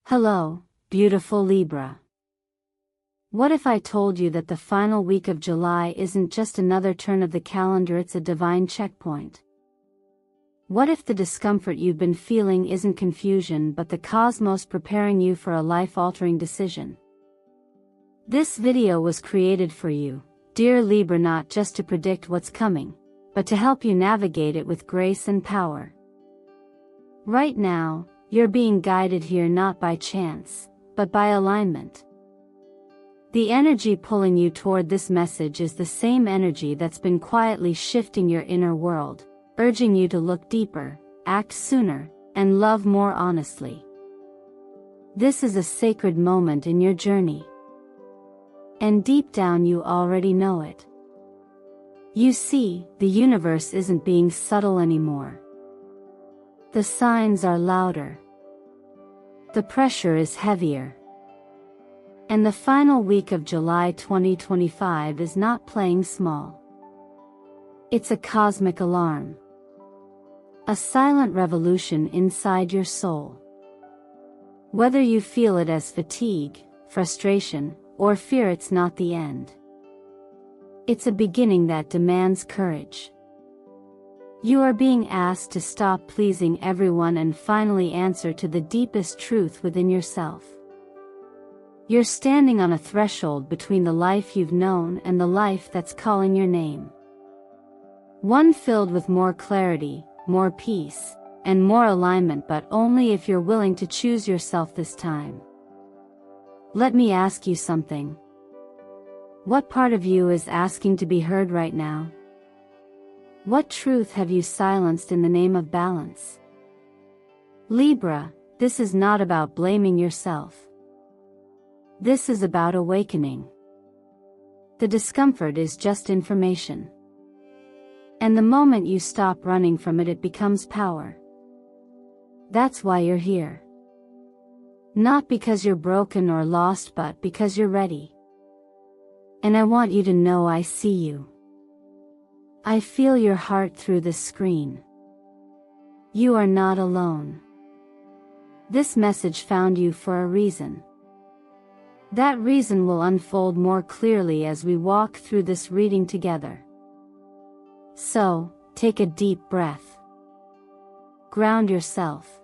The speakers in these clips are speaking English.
Hello, beautiful Libra. What if I told you that the final week of July isn't just another turn of the calendar, it's a divine checkpoint? What if the discomfort you've been feeling isn't confusion but the cosmos preparing you for a life-altering decision? This video was created for you, dear Libra, not just to predict what's coming, but to help you navigate it with grace and power. Right now, you're being guided here not by chance, but by alignment. The energy pulling you toward this message is the same energy that's been quietly shifting your inner world, urging you to look deeper, act sooner, and love more honestly. This is a sacred moment in your journey. And deep down you already know it. You see, the universe isn't being subtle anymore. The signs are louder. The pressure is heavier. And the final week of July 2025 is not playing small. It's a cosmic alarm. A silent revolution inside your soul. Whether you feel it as fatigue, frustration, or fear, it's not the end. It's a beginning that demands courage. You are being asked to stop pleasing everyone and finally answer to the deepest truth within yourself. You're standing on a threshold between the life you've known and the life that's calling your name. One filled with more clarity, more peace, and more alignment, but only if you're willing to choose yourself this time. Let me ask you something. What part of you is asking to be heard right now? What truth have you silenced in the name of balance? Libra, this is not about blaming yourself. This is about awakening. The discomfort is just information. And the moment you stop running from it, it becomes power. That's why you're here. Not because you're broken or lost, but because you're ready. And I want you to know I see you. I feel your heart through this screen. You are not alone. This message found you for a reason. That reason will unfold more clearly as we walk through this reading together. So, take a deep breath. Ground yourself.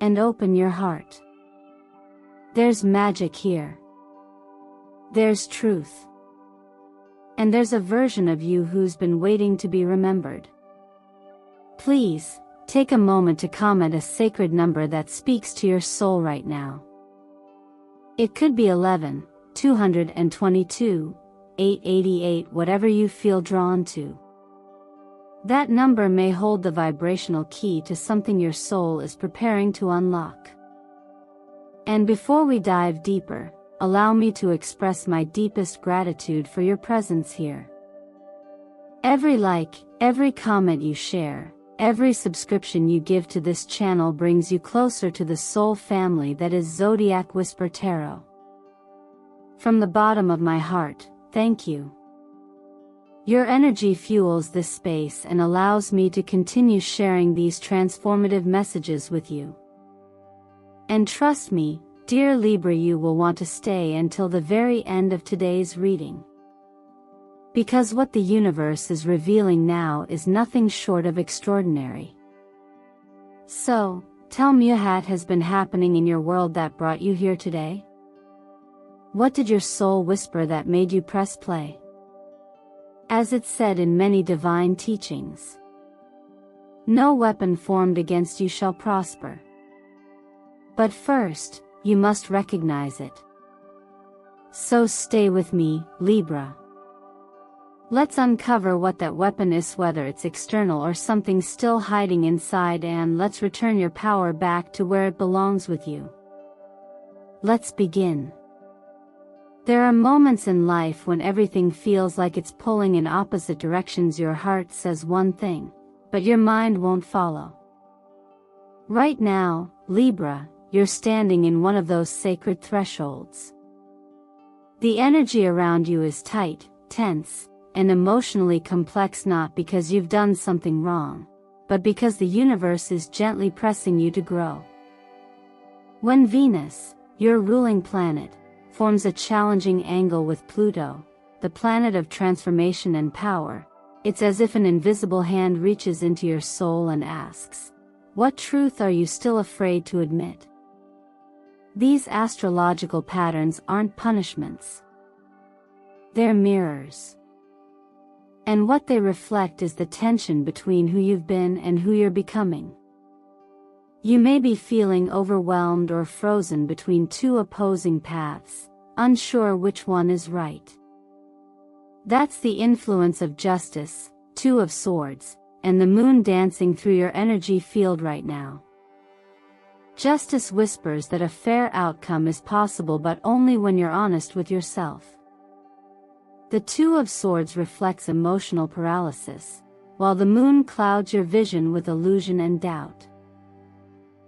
And open your heart. There's magic here. There's truth. And there's a version of you who's been waiting to be remembered. Please, take a moment to comment a sacred number that speaks to your soul right now. It could be 11, 222, 888, whatever you feel drawn to. That number may hold the vibrational key to something your soul is preparing to unlock. And before we dive deeper, allow me to express my deepest gratitude for your presence here. Every like, every comment you share, every subscription you give to this channel brings you closer to the soul family that is Zodiac Whisper Tarot. From the bottom of my heart, thank you. Your energy fuels this space and allows me to continue sharing these transformative messages with you. And trust me, dear Libra, you will want to stay until the very end of today's reading. Because what the universe is revealing now is nothing short of extraordinary. So, tell me, what has been happening in your world that brought you here today? What did your soul whisper that made you press play? As it's said in many divine teachings, no weapon formed against you shall prosper. But first, you must recognize it. So stay with me, Libra. Let's uncover what that weapon is, whether it's external or something still hiding inside, and let's return your power back to where it belongs with you. Let's begin. There are moments in life when everything feels like it's pulling in opposite directions. Your heart says one thing, but your mind won't follow. Right now, Libra, you're standing in one of those sacred thresholds. The energy around you is tight, tense, and emotionally complex, not because you've done something wrong, but because the universe is gently pressing you to grow. When Venus, your ruling planet, forms a challenging angle with Pluto, the planet of transformation and power, it's as if an invisible hand reaches into your soul and asks, "What truth are you still afraid to admit?" These astrological patterns aren't punishments. They're mirrors. And what they reflect is the tension between who you've been and who you're becoming. You may be feeling overwhelmed or frozen between two opposing paths, unsure which one is right. That's the influence of Justice, Two of Swords, and the moon dancing through your energy field right now. Justice whispers that a fair outcome is possible, but only when you're honest with yourself. The Two of Swords reflects emotional paralysis, while the moon clouds your vision with illusion and doubt.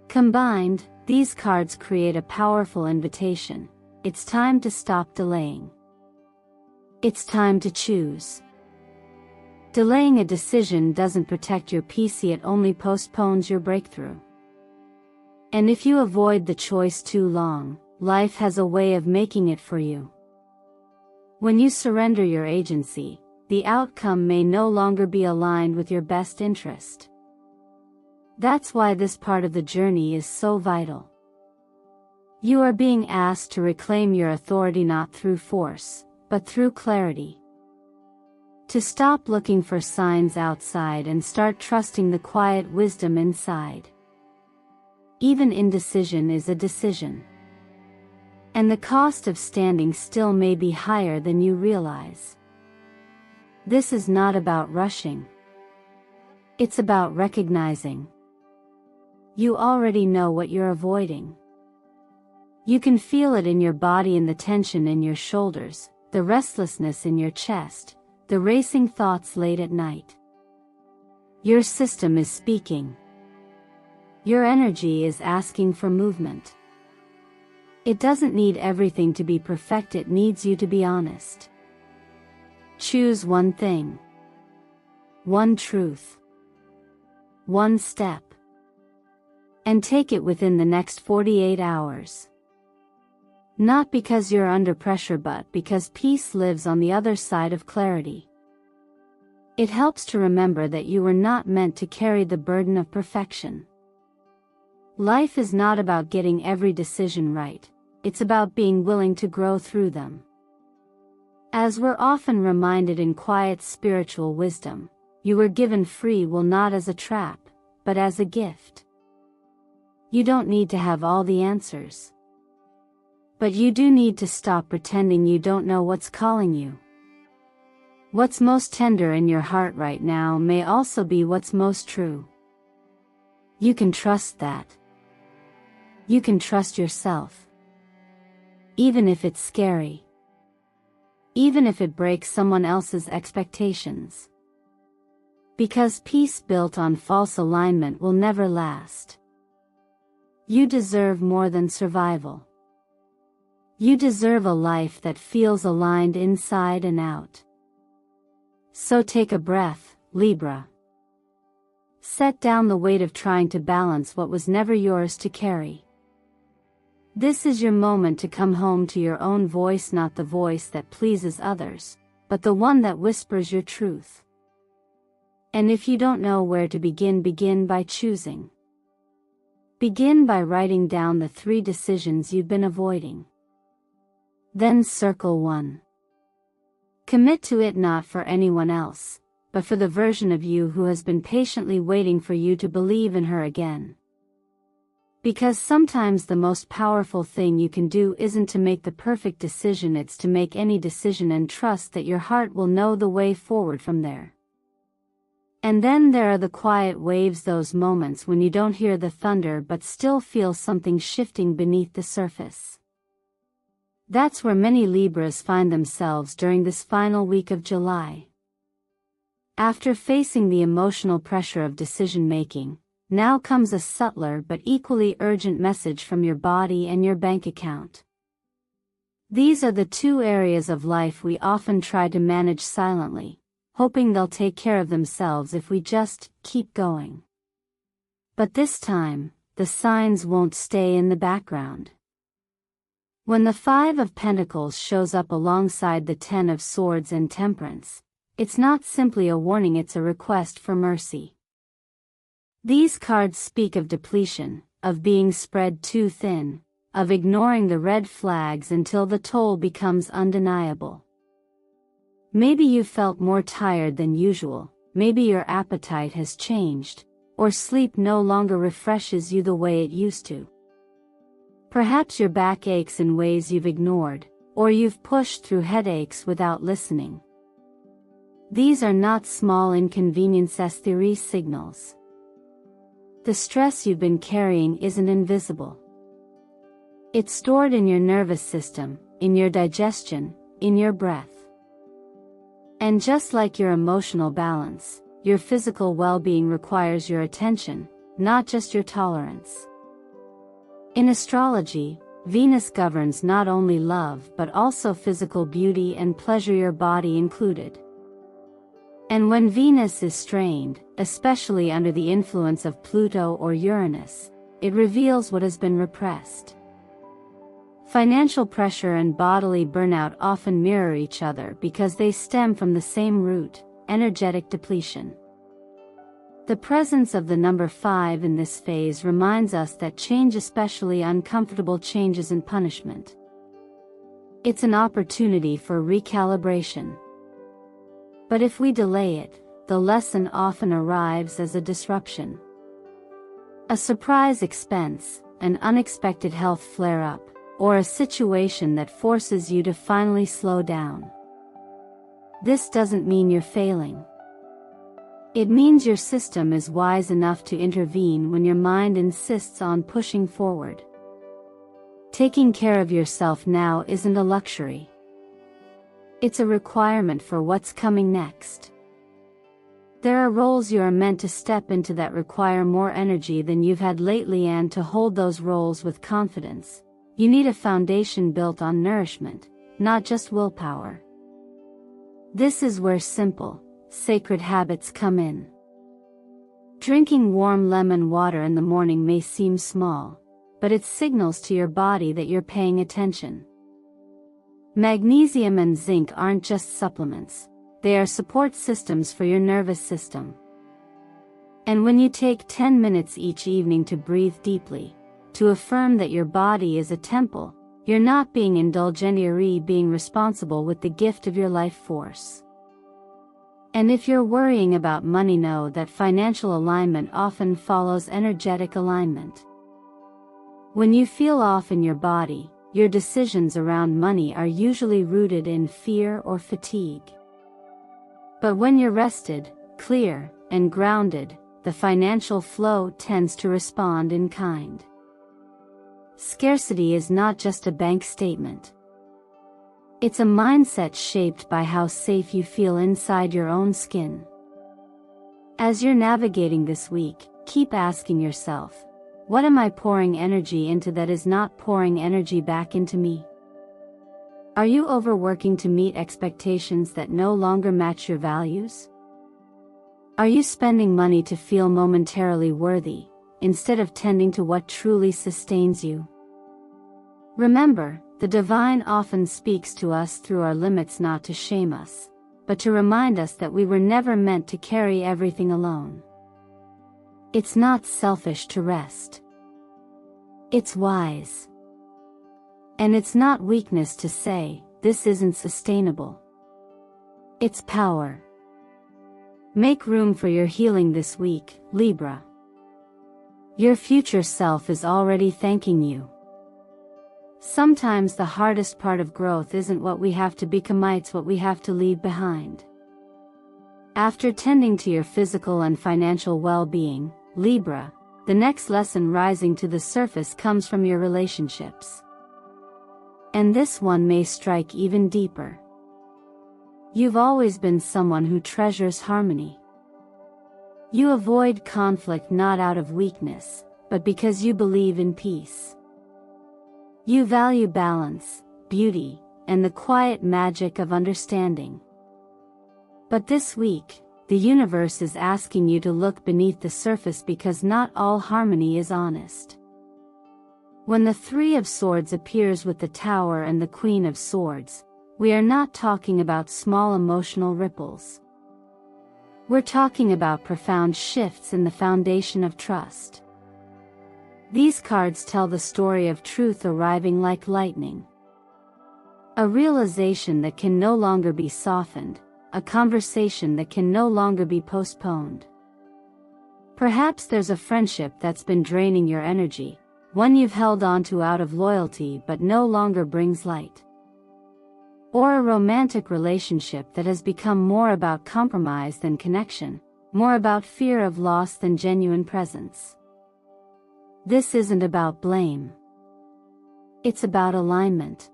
Combined, these cards create a powerful invitation. It's time to stop delaying. It's time to choose. Delaying a decision doesn't protect your peace, it only postpones your breakthrough. And if you avoid the choice too long, life has a way of making it for you. When you surrender your agency, the outcome may no longer be aligned with your best interest. That's why this part of the journey is so vital. You are being asked to reclaim your authority not through force, but through clarity. To stop looking for signs outside and start trusting the quiet wisdom inside. Even indecision is a decision. And the cost of standing still may be higher than you realize. This is not about rushing. It's about recognizing. You already know what you're avoiding. You can feel it in your body, in the tension in your shoulders, the restlessness in your chest, the racing thoughts late at night. Your system is speaking. Your energy is asking for movement. It doesn't need everything to be perfect, it needs you to be honest. Choose one thing. One truth. One step. And take it within the next 48 hours. Not because you're under pressure, but because peace lives on the other side of clarity. It helps to remember that you were not meant to carry the burden of perfection. Life is not about getting every decision right. It's about being willing to grow through them. As we're often reminded in quiet spiritual wisdom, you were given free will not as a trap, but as a gift. You don't need to have all the answers. But you do need to stop pretending you don't know what's calling you. What's most tender in your heart right now may also be what's most true. You can trust that. You can trust yourself. Even if it's scary. Even if it breaks someone else's expectations. Because peace built on false alignment will never last. You deserve more than survival. You deserve a life that feels aligned inside and out. So take a breath, Libra. Set down the weight of trying to balance what was never yours to carry. This is your moment to come home to your own voice, not the voice that pleases others, but the one that whispers your truth. And if you don't know where to begin, begin by choosing. Begin by writing down the 3 decisions you've been avoiding. Then circle 1. Commit to it, not for anyone else, but for the version of you who has been patiently waiting for you to believe in her again. Because sometimes the most powerful thing you can do isn't to make the perfect decision, it's to make any decision and trust that your heart will know the way forward from there. And then there are the quiet waves, those moments when you don't hear the thunder but still feel something shifting beneath the surface. That's where many Libras find themselves during this final week of July. After facing the emotional pressure of decision-making, now comes a subtler but equally urgent message from your body and your bank account. These are the 2 areas of life we often try to manage silently, hoping they'll take care of themselves if we just keep going. But this time, the signs won't stay in the background. When the Five of Pentacles shows up alongside the Ten of Swords and Temperance, it's not simply a warning, it's a request for mercy. These cards speak of depletion, of being spread too thin, of ignoring the red flags until the toll becomes undeniable. Maybe you felt more tired than usual, maybe your appetite has changed, or sleep no longer refreshes you the way it used to. Perhaps your back aches in ways you've ignored, or you've pushed through headaches without listening. These are not small inconveniences, these signals. The stress you've been carrying isn't invisible. It's stored in your nervous system, in your digestion, in your breath. And just like your emotional balance, your physical well-being requires your attention, not just your tolerance. In astrology, Venus governs not only love but also physical beauty and pleasure, your body included. And when Venus is strained, especially under the influence of Pluto or Uranus, it reveals what has been repressed. Financial pressure and bodily burnout often mirror each other because they stem from the same root, energetic depletion. The presence of the number 5 in this phase reminds us that change, especially uncomfortable change, isn't punishment. It's an opportunity for recalibration. But if we delay it, the lesson often arrives as a disruption. A surprise expense, an unexpected health flare-up, or a situation that forces you to finally slow down. This doesn't mean you're failing. It means your system is wise enough to intervene when your mind insists on pushing forward. Taking care of yourself now isn't a luxury. It's a requirement for what's coming next. There are roles you are meant to step into that require more energy than you've had lately, and to hold those roles with confidence, you need a foundation built on nourishment, not just willpower. This is where simple, sacred habits come in. Drinking warm lemon water in the morning may seem small, but it signals to your body that you're paying attention. Magnesium and zinc aren't just supplements, they are support systems for your nervous system. And when you take 10 minutes each evening to breathe deeply, to affirm that your body is a temple, you're not being indulgent, you're being responsible with the gift of your life force. And if you're worrying about money, know that financial alignment often follows energetic alignment. When you feel off in your body, your decisions around money are usually rooted in fear or fatigue. But when you're rested, clear, and grounded, the financial flow tends to respond in kind. Scarcity is not just a bank statement. It's a mindset shaped by how safe you feel inside your own skin. As you're navigating this week, keep asking yourself, what am I pouring energy into that is not pouring energy back into me? Are you overworking to meet expectations that no longer match your values? Are you spending money to feel momentarily worthy, instead of tending to what truly sustains you? Remember, the divine often speaks to us through our limits, not to shame us, but to remind us that we were never meant to carry everything alone. It's not selfish to rest. It's wise. And it's not weakness to say, this isn't sustainable. It's power. Make room for your healing this week, Libra. Your future self is already thanking you. Sometimes the hardest part of growth isn't what we have to become, it's what we have to leave behind. After tending to your physical and financial well-being, Libra, the next lesson rising to the surface comes from your relationships. And this one may strike even deeper. You've always been someone who treasures harmony. You avoid conflict not out of weakness, but because you believe in peace. You value balance, beauty, and the quiet magic of understanding. But this week, the universe is asking you to look beneath the surface because not all harmony is honest. When the Three of Swords appears with the Tower and the Queen of Swords, we are not talking about small emotional ripples. We're talking about profound shifts in the foundation of trust. These cards tell the story of truth arriving like lightning. A realization that can no longer be softened, a conversation that can no longer be postponed. Perhaps there's a friendship that's been draining your energy, one you've held on to out of loyalty but no longer brings light. Or a romantic relationship that has become more about compromise than connection, more about fear of loss than genuine presence. This isn't about blame. It's about alignment.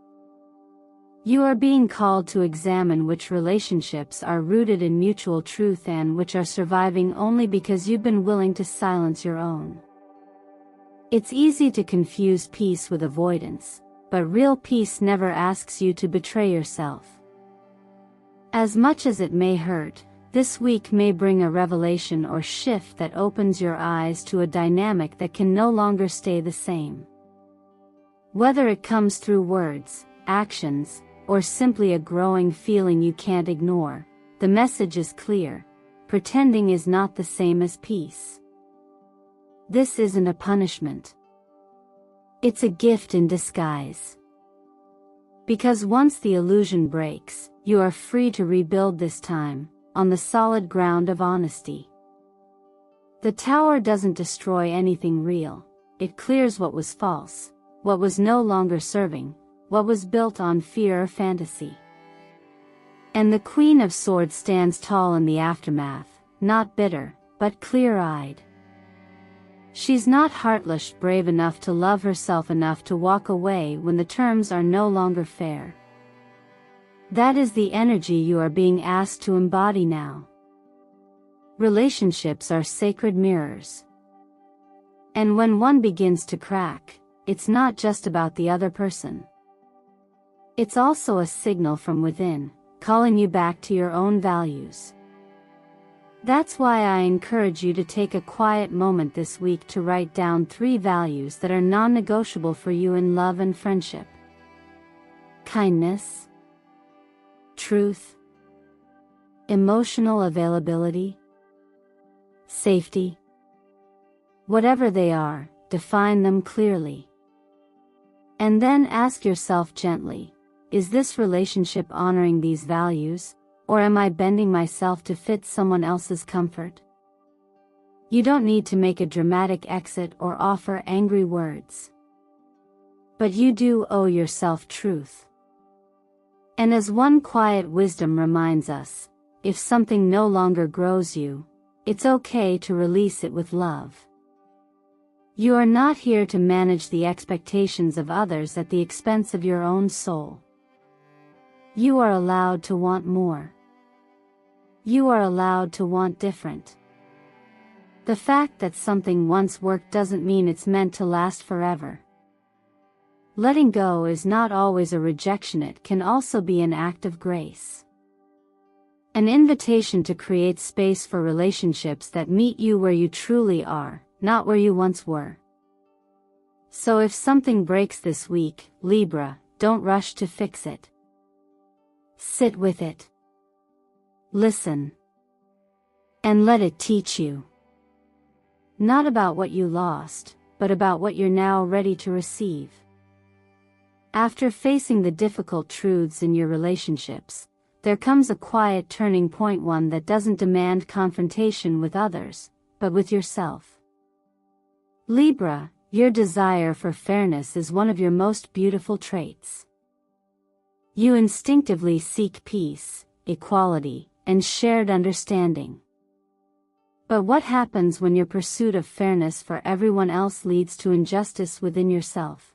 You are being called to examine which relationships are rooted in mutual truth and which are surviving only because you've been willing to silence your own. It's easy to confuse peace with avoidance, but real peace never asks you to betray yourself. As much as it may hurt, this week may bring a revelation or shift that opens your eyes to a dynamic that can no longer stay the same. Whether it comes through words, actions, or simply a growing feeling you can't ignore, the message is clear: pretending is not the same as peace. This isn't a punishment. It's a gift in disguise. Because once the illusion breaks, you are free to rebuild, this time on the solid ground of honesty. The Tower doesn't destroy anything real, it clears what was false, what was no longer serving, what was built on fear or fantasy. And the Queen of Swords stands tall in the aftermath, not bitter, but clear-eyed. She's not heartless, brave enough to love herself enough to walk away when the terms are no longer fair. That is the energy you are being asked to embody now. Relationships are sacred mirrors. And when one begins to crack, it's not just about the other person. It's also a signal from within, calling you back to your own values. That's why I encourage you to take a quiet moment this week to write down 3 values that are non-negotiable for you in love and friendship. Kindness, truth, emotional availability, safety. Whatever they are, define them clearly. And then ask yourself gently, is this relationship honoring these values? Or am I bending myself to fit someone else's comfort? You don't need to make a dramatic exit or offer angry words. But you do owe yourself truth. And as one quiet wisdom reminds us, if something no longer grows you, it's okay to release it with love. You are not here to manage the expectations of others at the expense of your own soul. You are allowed to want more. You are allowed to want different. The fact that something once worked doesn't mean it's meant to last forever. Letting go is not always a rejection, it can also be an act of grace. An invitation to create space for relationships that meet you where you truly are, not where you once were. So if something breaks this week, Libra, don't rush to fix it. Sit with it. Listen. And let it teach you. Not about what you lost, but about what you're now ready to receive. After facing the difficult truths in your relationships, there comes a quiet turning point, one that doesn't demand confrontation with others, but with yourself. Libra, your desire for fairness is one of your most beautiful traits. You instinctively seek peace, equality, and shared understanding. But what happens when your pursuit of fairness for everyone else leads to injustice within yourself?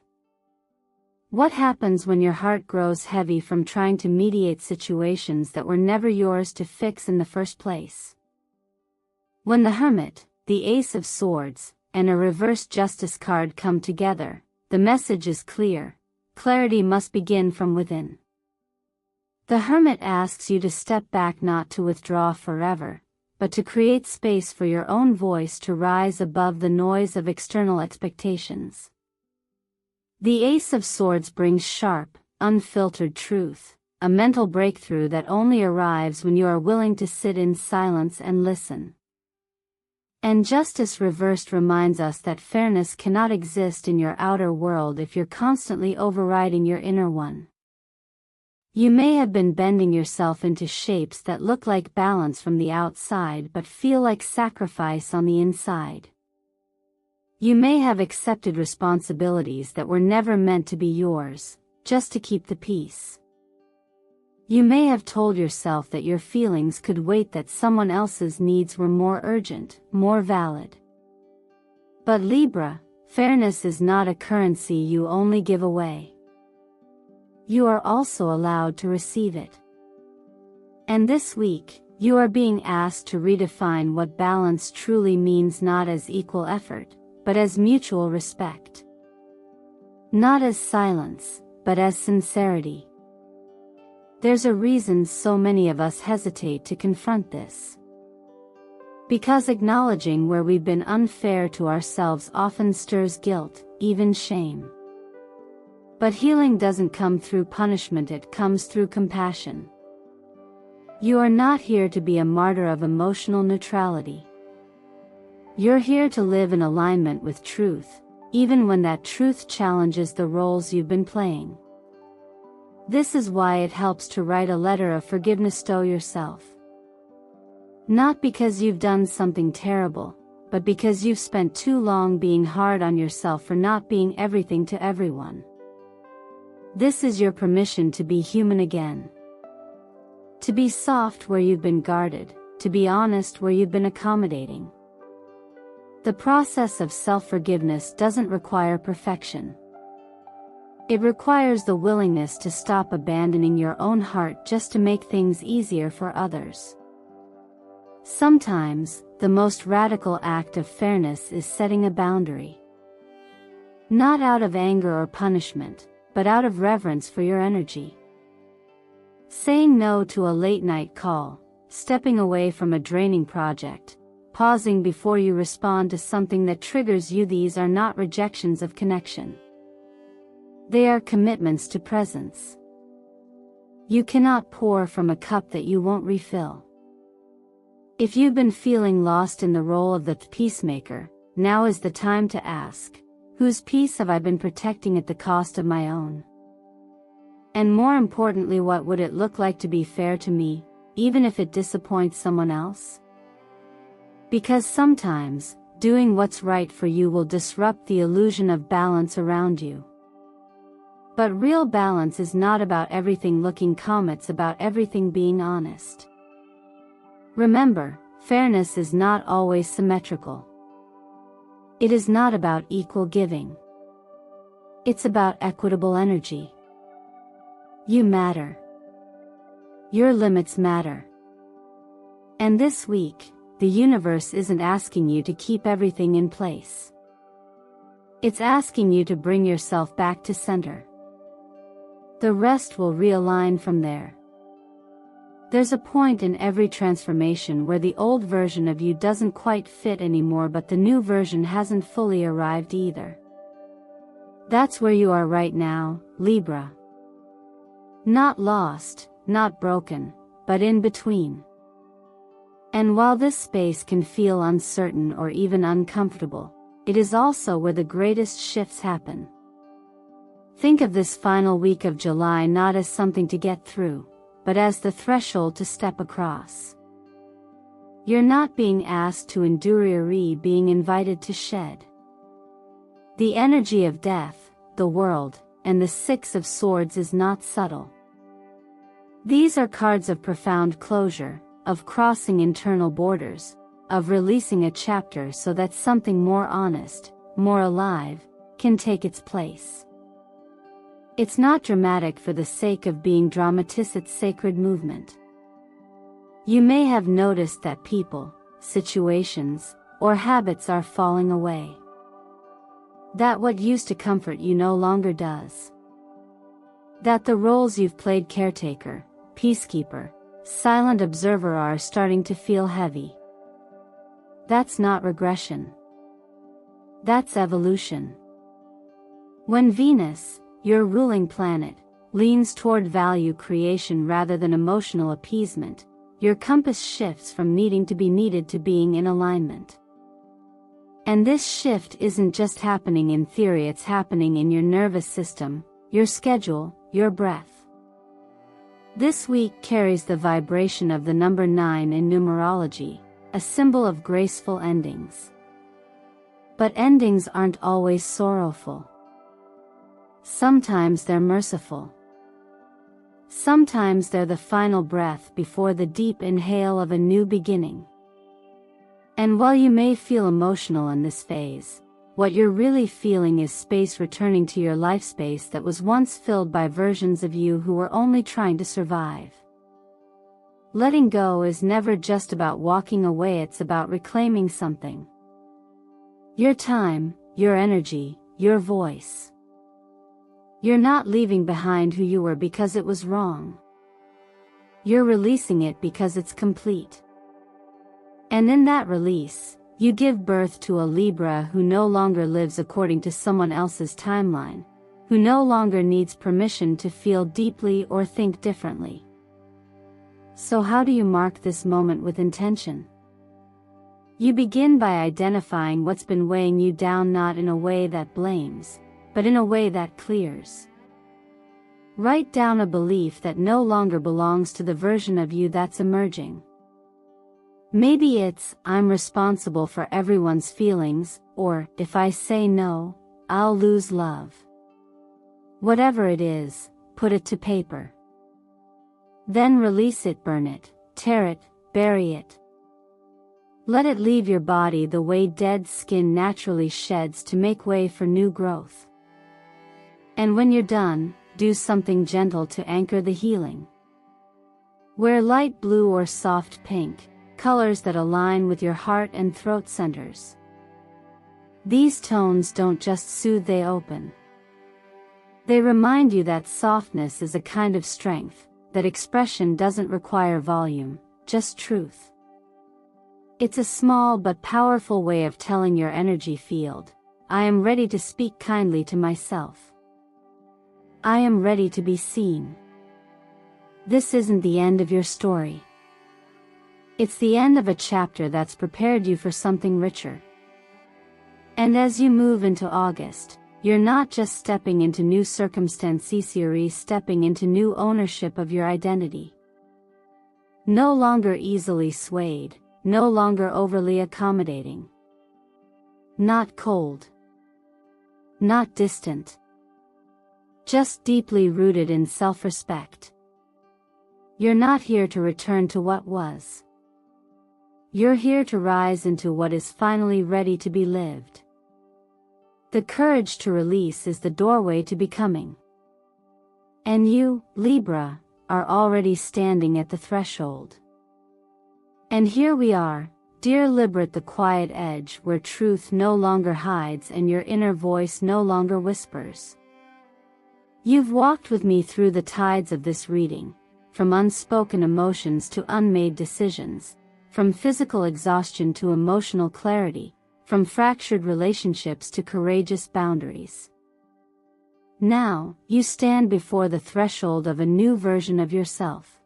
What happens when your heart grows heavy from trying to mediate situations that were never yours to fix in the first place? When the Hermit, the Ace of Swords, and a reverse justice card come together, the message is clear: clarity must begin from within. The Hermit asks you to step back, not to withdraw forever, but to create space for your own voice to rise above the noise of external expectations. The Ace of Swords brings sharp, unfiltered truth, a mental breakthrough that only arrives when you are willing to sit in silence and listen. And Justice reversed reminds us that fairness cannot exist in your outer world if you're constantly overriding your inner one. You may have been bending yourself into shapes that look like balance from the outside but feel like sacrifice on the inside. You may have accepted responsibilities that were never meant to be yours, just to keep the peace. You may have told yourself that your feelings could wait, that someone else's needs were more urgent, more valid. But Libra, fairness is not a currency you only give away. You are also allowed to receive it. And this week, you are being asked to redefine what balance truly means, not as equal effort, but as mutual respect. Not as silence, but as sincerity. There's a reason so many of us hesitate to confront this. Because acknowledging where we've been unfair to ourselves often stirs guilt, even shame. But healing doesn't come through punishment, it comes through compassion. You are not here to be a martyr of emotional neutrality. You're here to live in alignment with truth, even when that truth challenges the roles you've been playing. This is why it helps to write a letter of forgiveness to yourself. Not because you've done something terrible, but because you've spent too long being hard on yourself for not being everything to everyone. This is your permission to be human again. To be soft where you've been guarded, to be honest where you've been accommodating. The process of self-forgiveness doesn't require perfection. It requires the willingness to stop abandoning your own heart just to make things easier for others. Sometimes, the most radical act of fairness is setting a boundary. Not out of anger or punishment, but out of reverence for your energy. Saying no to a late-night call, stepping away from a draining project, pausing before you respond to something that triggers you. These are not rejections of connection. They are commitments to presence. You cannot pour from a cup that you won't refill. If you've been feeling lost in the role of the peacemaker, now is the time to ask, whose peace have I been protecting at the cost of my own? And more importantly, what would it look like to be fair to me, even if it disappoints someone else? Because sometimes, doing what's right for you will disrupt the illusion of balance around you. But real balance is not about everything looking calm, it's about everything being honest. Remember, fairness is not always symmetrical. It is not about equal giving. It's about equitable energy. You matter. Your limits matter. And this week, the universe isn't asking you to keep everything in place. It's asking you to bring yourself back to center. The rest will realign from there. There's a point in every transformation where the old version of you doesn't quite fit anymore, but the new version hasn't fully arrived either. That's where you are right now, Libra. Not lost, not broken, but in between. And while this space can feel uncertain or even uncomfortable, it is also where the greatest shifts happen. Think of this final week of July not as something to get through, but as the threshold to step across. You're not being asked to endure, you're being invited to shed. The energy of death, the world, and the Six of Swords is not subtle. These are cards of profound closure, of crossing internal borders, of releasing a chapter so that something more honest, more alive, can take its place. It's not dramatic for the sake of being dramatic, it's sacred movement. You may have noticed that people, situations, or habits are falling away. That what used to comfort you no longer does. That the roles you've played, caretaker, peacekeeper, silent observer, are starting to feel heavy. That's not regression. That's evolution. When Venus, your ruling planet, leans toward value creation rather than emotional appeasement, your compass shifts from needing to be needed to being in alignment. And this shift isn't just happening in theory, it's happening in your nervous system, your schedule, your breath. This week carries the vibration of the number 9 in numerology, a symbol of graceful endings. But endings aren't always sorrowful. Sometimes they're merciful. Sometimes they're the final breath before the deep inhale of a new beginning. And while you may feel emotional in this phase, what you're really feeling is space returning to your life space that was once filled by versions of you who were only trying to survive. Letting go is never just about walking away, it's about reclaiming something. Your time, your energy, your voice. You're not leaving behind who you were because it was wrong. You're releasing it because it's complete. And in that release, you give birth to a Libra who no longer lives according to someone else's timeline, who no longer needs permission to feel deeply or think differently. So how do you mark this moment with intention? You begin by identifying what's been weighing you down, not in a way that blames, but in a way that clears. Write down a belief that no longer belongs to the version of you that's emerging. Maybe it's, I'm responsible for everyone's feelings, or, if I say no, I'll lose love. Whatever it is, put it to paper. Then release it, burn it, tear it, bury it. Let it leave your body the way dead skin naturally sheds to make way for new growth. And when you're done, do something gentle to anchor the healing. Wear light blue or soft pink, colors that align with your heart and throat centers. These tones don't just soothe, they open. They remind you that softness is a kind of strength, that expression doesn't require volume, just truth. It's a small but powerful way of telling your energy field, I am ready to speak kindly to myself. I am ready to be seen. This isn't the end of your story. It's the end of a chapter that's prepared you for something richer. And as you move into August, you're not just stepping into new circumstances, you're stepping into new ownership of your identity. No longer easily swayed, no longer overly accommodating. Not cold. Not distant. Just deeply rooted in self-respect. You're not here to return to what was. You're here to rise into what is finally ready to be lived. The courage to release is the doorway to becoming. And you, Libra, are already standing at the threshold. And here we are, dear Libra, at the quiet edge where truth no longer hides and your inner voice no longer whispers. You've walked with me through the tides of this reading, from unspoken emotions to unmade decisions, from physical exhaustion to emotional clarity, from fractured relationships to courageous boundaries. Now, you stand before the threshold of a new version of yourself.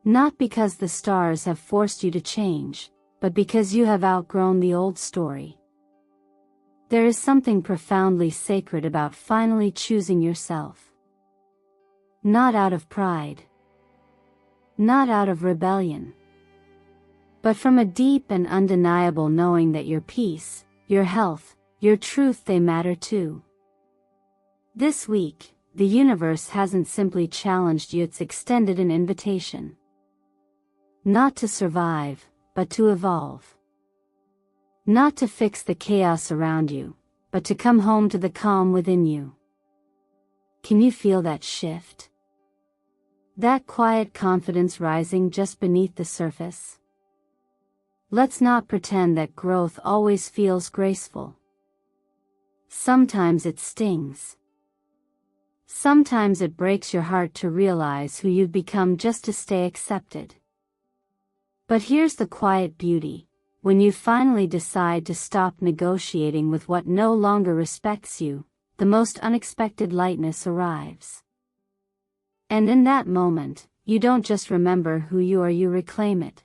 Not because the stars have forced you to change, but because you have outgrown the old story. There is something profoundly sacred about finally choosing yourself. Not out of pride. Not out of rebellion. But from a deep and undeniable knowing that your peace, your health, your truth, they matter too. This week, the universe hasn't simply challenged you, it's extended an invitation. Not to survive, but to evolve. Not to fix the chaos around you, but to come home to the calm within you. Can you feel that shift? That quiet confidence rising just beneath the surface? Let's not pretend that growth always feels graceful. Sometimes it stings. Sometimes it breaks your heart to realize who you've become just to stay accepted. But here's the quiet beauty. when you finally decide to stop negotiating with what no longer respects you, the most unexpected lightness arrives. And in that moment, you don't just remember who you are, you reclaim it.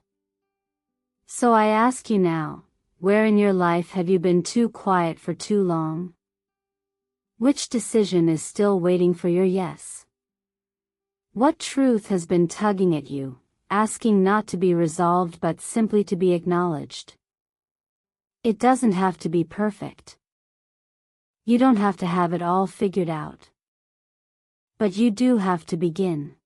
So I ask you now, where in your life have you been too quiet for too long? Which decision is still waiting for your yes? What truth has been tugging at you, asking not to be resolved but simply to be acknowledged? It doesn't have to be perfect. You don't have to have it all figured out. But you do have to begin.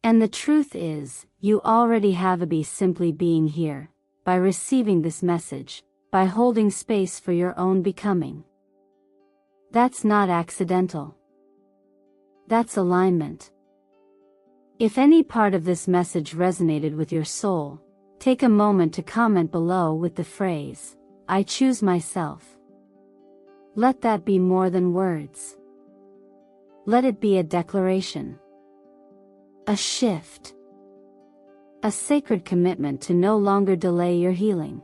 And the truth is, you already have a be simply being here, by receiving this message, by holding space for your own becoming. That's not accidental. That's alignment. If any part of this message resonated with your soul, take a moment to comment below with the phrase, "I choose myself." Let that be more than words. Let it be a declaration. A shift. A sacred commitment to no longer delay your healing.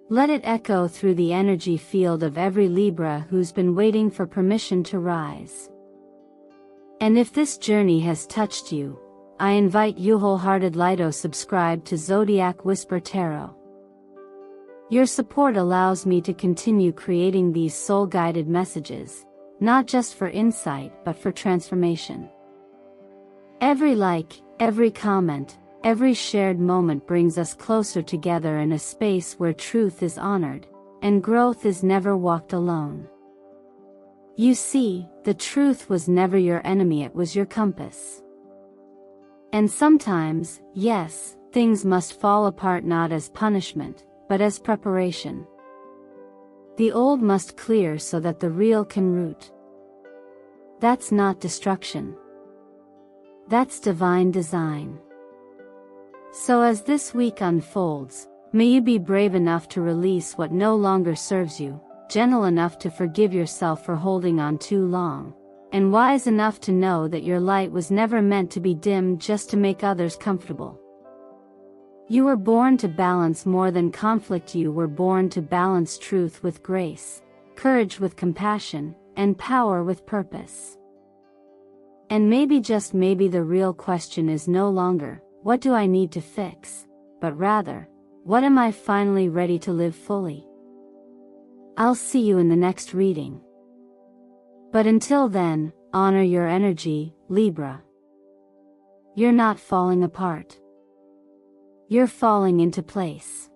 Let it echo through the energy field of every Libra who's been waiting for permission to rise. And if this journey has touched you, I invite you wholeheartedly to subscribe to Zodiac Whisper Tarot. Your support allows me to continue creating these soul-guided messages, not just for insight but for transformation. Every like, every comment, every shared moment brings us closer together in a space where truth is honored, and growth is never walked alone. You see, the truth was never your enemy, it was your compass. And sometimes, yes, things must fall apart not as punishment, but as preparation. The old must clear so that the real can root. That's not destruction. That's divine design. So as this week unfolds, may you be brave enough to release what no longer serves you, gentle enough to forgive yourself for holding on too long, and wise enough to know that your light was never meant to be dimmed just to make others comfortable. You were born to balance more than conflict. You were born to balance truth with grace, courage with compassion, and power with purpose. And maybe, just maybe, the real question is no longer, what do I need to fix, but rather, what am I finally ready to live fully? I'll see you in the next reading. But until then, honor your energy, Libra. You're not falling apart. You're falling into place.